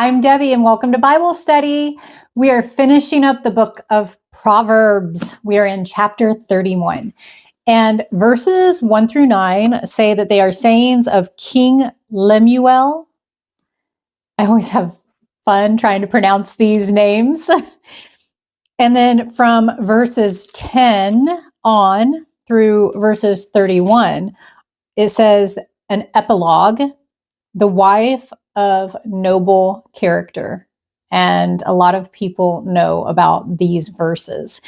I'm Debbie, and welcome to Bible Study. We are finishing up the book of Proverbs. We are in chapter 31. And verses 1 through 9 say that they are sayings of King Lemuel. I always have fun trying to pronounce these names. And then from verses 10 on through verses 31, it says an epilogue, the wife of noble character. And a lot of people know about these verses.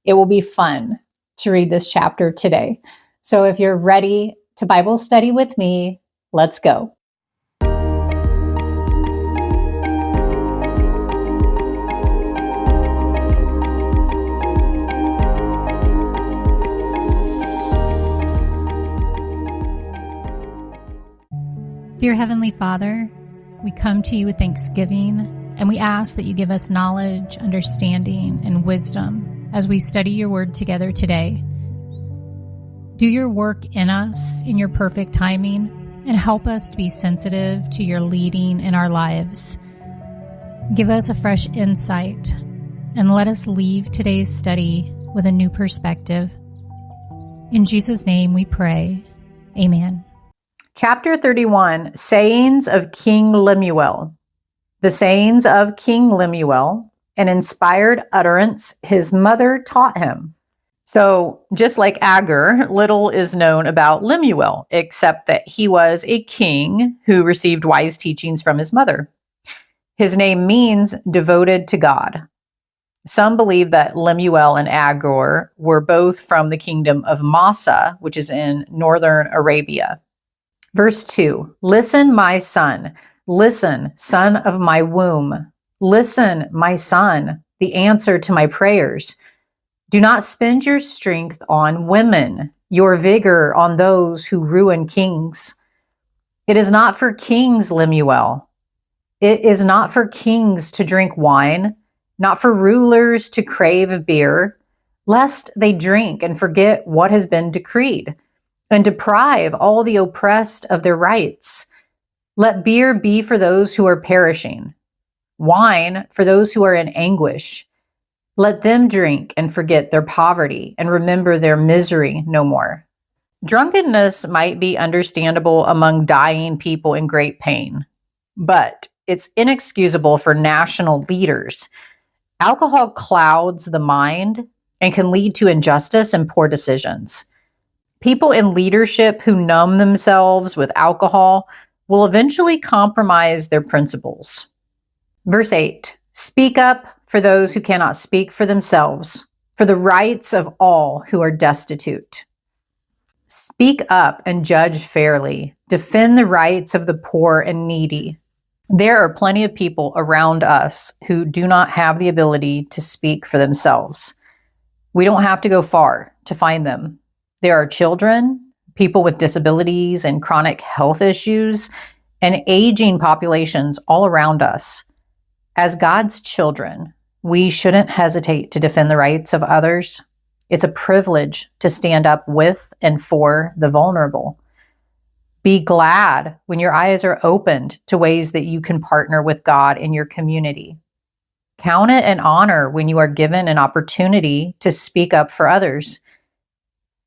It will be fun to read this chapter today. So if you're ready to Bible study with me, let's go. Dear Heavenly Father, we come to you with thanksgiving, and we ask that you give us knowledge, understanding, and wisdom as we study your word together today. Do your work in us in your perfect timing, and help us to be sensitive to your leading in our lives. Give us a fresh insight, and let us leave today's study with a new perspective. In Jesus' name we pray. Amen. Chapter 31, Sayings of King Lemuel. The sayings of King Lemuel, an inspired utterance his mother taught him. So just like Agur, little is known about Lemuel, except that he was a king who received wise teachings from his mother. His name means devoted to God. Some believe that Lemuel and Agur were both from the kingdom of Massa, which is in northern Arabia. Verse 2, listen, my son. Listen, son of my womb. Listen, my son, the answer to my prayers. Do not spend your strength on women, your vigor on those who ruin kings. It is not for kings, Lemuel. It is not for kings to drink wine, not for rulers to crave beer, lest they drink and forget what has been decreed, and deprive all the oppressed of their rights. Let beer be for those who are perishing, wine for those who are in anguish. Let them drink and forget their poverty and remember their misery no more. Drunkenness might be understandable among dying people in great pain, but it's inexcusable for national leaders. Alcohol clouds the mind and can lead to injustice and poor decisions. People in leadership who numb themselves with alcohol will eventually compromise their principles. Verse 8, speak up for those who cannot speak for themselves, for the rights of all who are destitute. Speak up and judge fairly. Defend the rights of the poor and needy. There are plenty of people around us who do not have the ability to speak for themselves. We don't have to go far to find them. There are children, people with disabilities and chronic health issues, and aging populations all around us. As God's children, we shouldn't hesitate to defend the rights of others. It's a privilege to stand up with and for the vulnerable. Be glad when your eyes are opened to ways that you can partner with God in your community. Count it an honor when you are given an opportunity to speak up for others.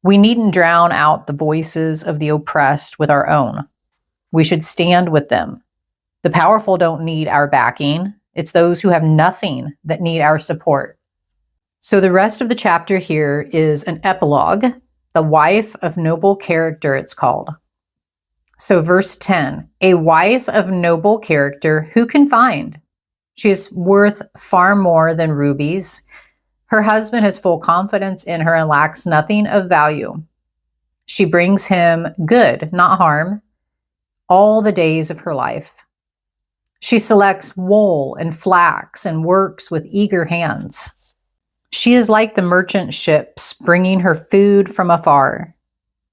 We needn't drown out the voices of the oppressed with our own. We should stand with them. The powerful don't need our backing. It's those who have nothing that need our support. So the rest of the chapter here is an epilogue, the wife of noble character, it's called. So verse 10, a wife of noble character who can find? She is worth far more than rubies. Her husband has full confidence in her and lacks nothing of value. She brings him good, not harm, all the days of her life. She selects wool and flax and works with eager hands. She is like the merchant ships bringing her food from afar.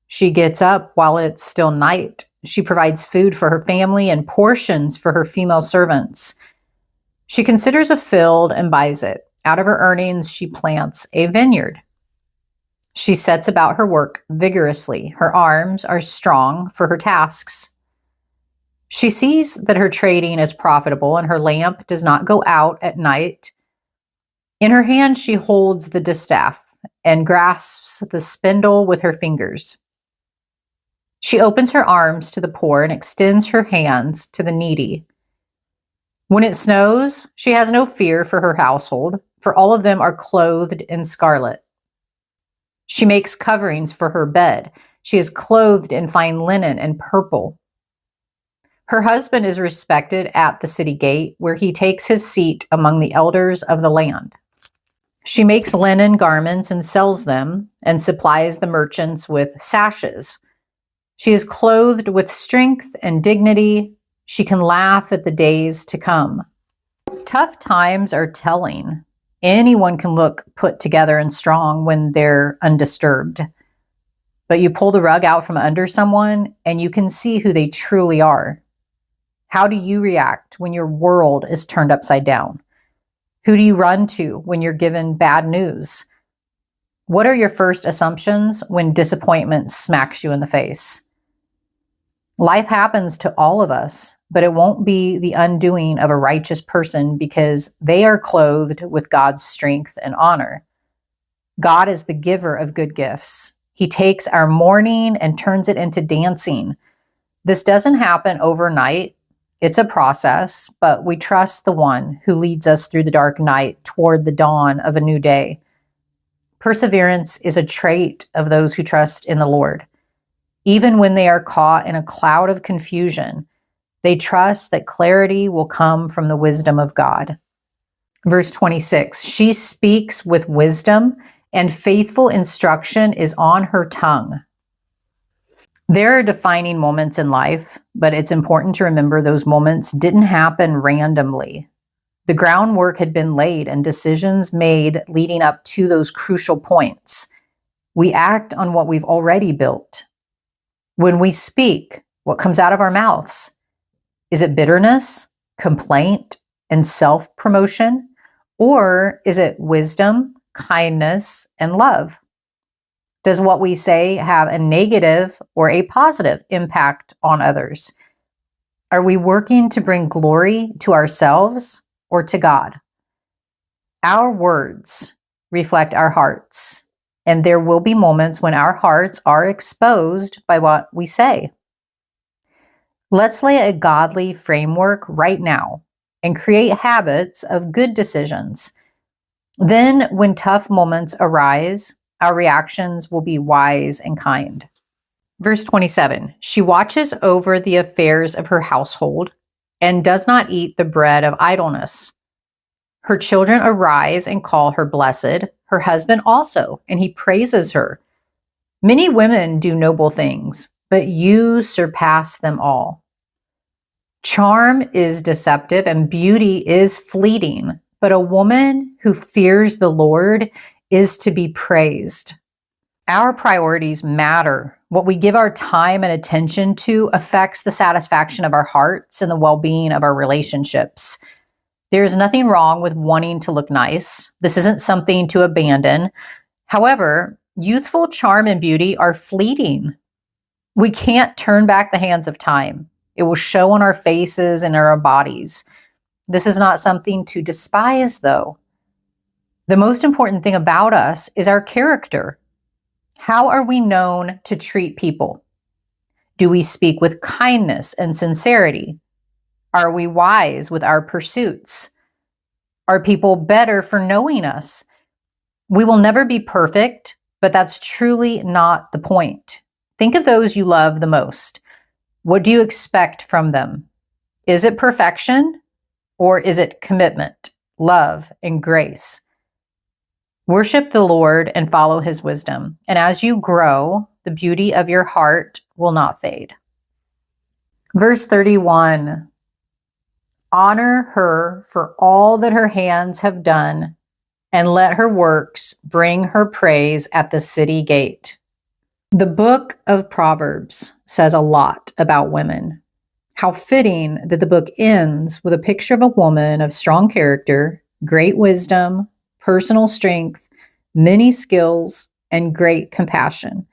She gets up while it's still night. She provides food for her family and portions for her female servants. She considers a field and buys it. Out of her earnings, she plants a vineyard. She sets about her work vigorously. Her arms are strong for her tasks. She sees that her trading is profitable and her lamp does not go out at night. In her hand, she holds the distaff and grasps the spindle with her fingers. She opens her arms to the poor and extends her hands to the needy. When it snows, she has no fear for her household, for all of them are clothed in scarlet. She makes coverings for her bed. She is clothed in fine linen and purple. Her husband is respected at the city gate, where he takes his seat among the elders of the land. She makes linen garments and sells them, and supplies the merchants with sashes. She is clothed with strength and dignity. She can laugh at the days to come. Tough times are telling. Anyone can look put together and strong when they're undisturbed. But you pull the rug out from under someone and you can see who they truly are. How do you react when your world is turned upside down? Who do you run to when you're given bad news? What are your first assumptions when disappointment smacks you in the face? Life happens to all of us, but it won't be the undoing of a righteous person because they are clothed with God's strength and honor. God is the giver of good gifts. He takes our mourning and turns it into dancing. This doesn't happen overnight. It's a process, but we trust the one who leads us through the dark night toward the dawn of a new day. Perseverance is a trait of those who trust in the Lord. Even when they are caught in a cloud of confusion, they trust that clarity will come from the wisdom of God. Verse 26, she speaks with wisdom, and faithful instruction is on her tongue. There are defining moments in life, but it's important to remember those moments didn't happen randomly. The groundwork had been laid and decisions made leading up to those crucial points. We act on what we've already built. When we speak, what comes out of our mouths? Is it bitterness, complaint, and self-promotion? Or is it wisdom, kindness, and love? Does what we say have a negative or a positive impact on others? Are we working to bring glory to ourselves or to God? Our words reflect our hearts, and there will be moments when our hearts are exposed by what we say. Let's lay a godly framework right now and create habits of good decisions. Then, when tough moments arise, our reactions will be wise and kind. Verse 27, she watches over the affairs of her household and does not eat the bread of idleness. Her children arise and call her blessed, her husband also, and he praises her. Many women do noble things, but you surpass them all. Charm is deceptive and beauty is fleeting, but a woman who fears the Lord is to be praised. Our priorities matter. What we give our time and attention to affects the satisfaction of our hearts and the well-being of our relationships. There is nothing wrong with wanting to look nice. This isn't something to abandon. However, youthful charm and beauty are fleeting. We can't turn back the hands of time. It will show on our faces and our bodies. This is not something to despise, though. The most important thing about us is our character. How are we known to treat people? Do we speak with kindness and sincerity? Are we wise with our pursuits? Are people better for knowing us? We will never be perfect, but that's truly not the point. Think of those you love the most. What do you expect from them? Is it perfection or is it commitment, love, and grace? Worship the Lord and follow his wisdom. And as you grow, the beauty of your heart will not fade. Verse 31, honor her for all that her hands have done, and let her works bring her praise at the city gate. The book of Proverbs says a lot about women. How fitting that the book ends with a picture of a woman of strong character, great wisdom, personal strength, many skills, and great compassion.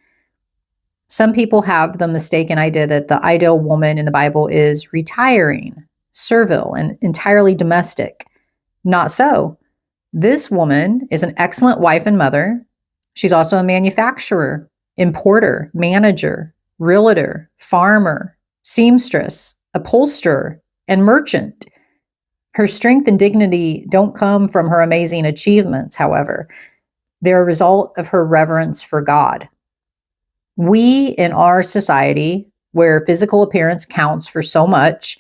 Some people have the mistaken idea that the ideal woman in the Bible is retiring, servile, and entirely domestic. Not so. This woman is an excellent wife and mother. She's also a manufacturer, importer, manager, realtor, farmer, seamstress, upholsterer, and merchant. Her strength and dignity don't come from her amazing achievements, however. They're a result of her reverence for God. We, in our society, where physical appearance counts for so much,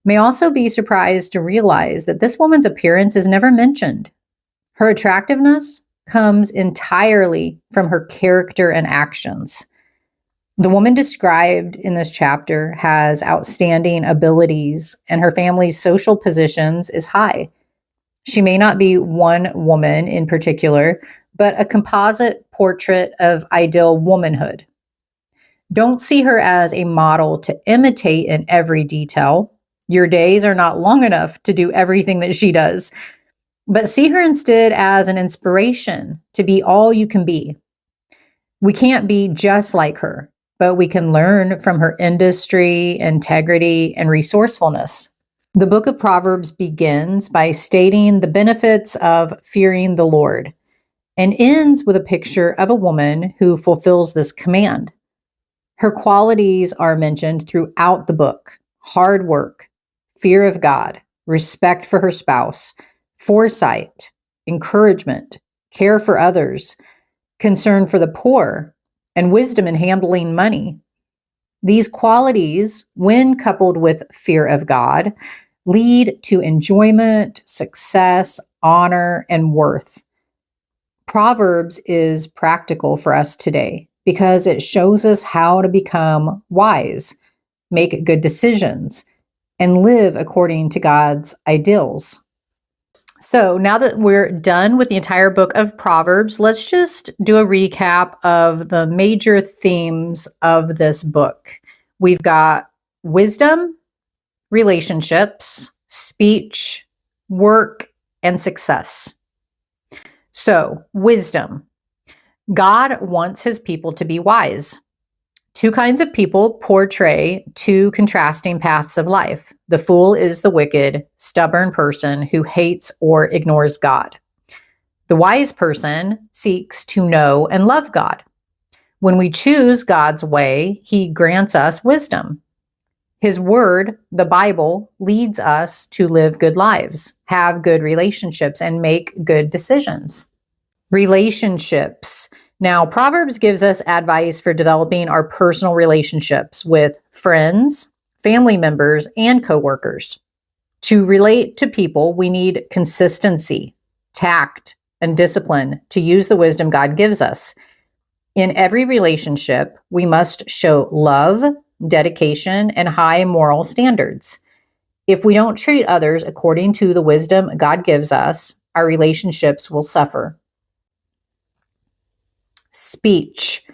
may also be surprised to realize that this woman's appearance is never mentioned. Her attractiveness comes entirely from her character and actions. The woman described in this chapter has outstanding abilities, and her family's social positions is high. She may not be one woman in particular, but a composite portrait of ideal womanhood. Don't see her as a model to imitate in every detail. Your days are not long enough to do everything that she does. But see her instead as an inspiration to be all you can be. We can't be just like her, but we can learn from her industry, integrity, and resourcefulness. The book of Proverbs begins by stating the benefits of fearing the Lord and ends with a picture of a woman who fulfills this command. Her qualities are mentioned throughout the book: hard work, fear of God, respect for her spouse, foresight, encouragement, care for others, concern for the poor, and wisdom in handling money. These qualities, when coupled with fear of God, lead to enjoyment, success, honor, and worth. Proverbs is practical for us today because it shows us how to become wise, make good decisions, and live according to God's ideals. So now that we're done with the entire book of Proverbs, let's just do a recap of the major themes of this book. We've got wisdom, relationships, speech, work, and success. So, wisdom. God wants his people to be wise. Two kinds of people portray two contrasting paths of life. The fool is the wicked, stubborn person who hates or ignores God. The wise person seeks to know and love God. When we choose God's way, he grants us wisdom. His word, the Bible, leads us to live good lives, have good relationships, and make good decisions. Relationships. Now, Proverbs gives us advice for developing our personal relationships with friends, family members, and coworkers. To relate to people, we need consistency, tact, and discipline to use the wisdom God gives us. In every relationship, we must show love, dedication, and high moral standards. If we don't treat others according to the wisdom God gives us, our relationships will suffer. Speech.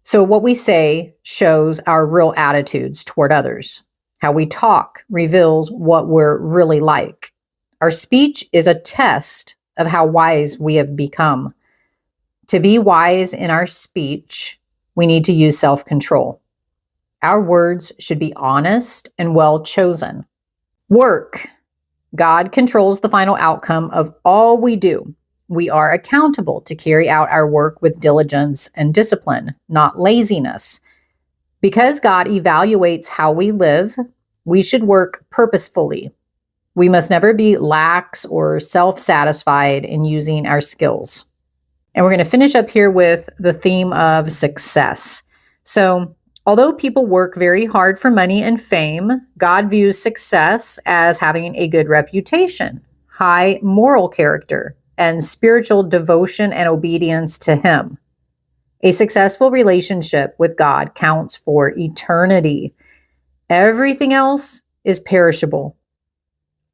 So what we say shows our real attitudes toward others. How we talk reveals what we're really like. Our speech is a test of how wise we have become. To be wise in our speech, we need to use self-control. Our words should be honest and well chosen. Work. God controls the final outcome of all we do. We are accountable to carry out our work with diligence and discipline, not laziness. Because God evaluates how we live, we should work purposefully. We must never be lax or self-satisfied in using our skills. And we're going to finish up here with the theme of success. So, although people work very hard for money and fame, God views success as having a good reputation, high moral character, and spiritual devotion and obedience to him. A successful relationship with God counts for eternity. Everything else is perishable.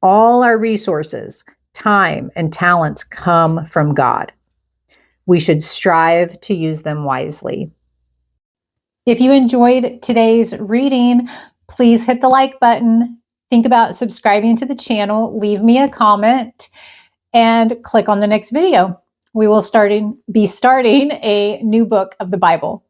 All our resources, time, and talents come from God. We should strive to use them wisely. If you enjoyed today's reading, please hit the like button. Think about subscribing to the channel, leave me a comment, and click on the next video. We will be starting a new book of the Bible.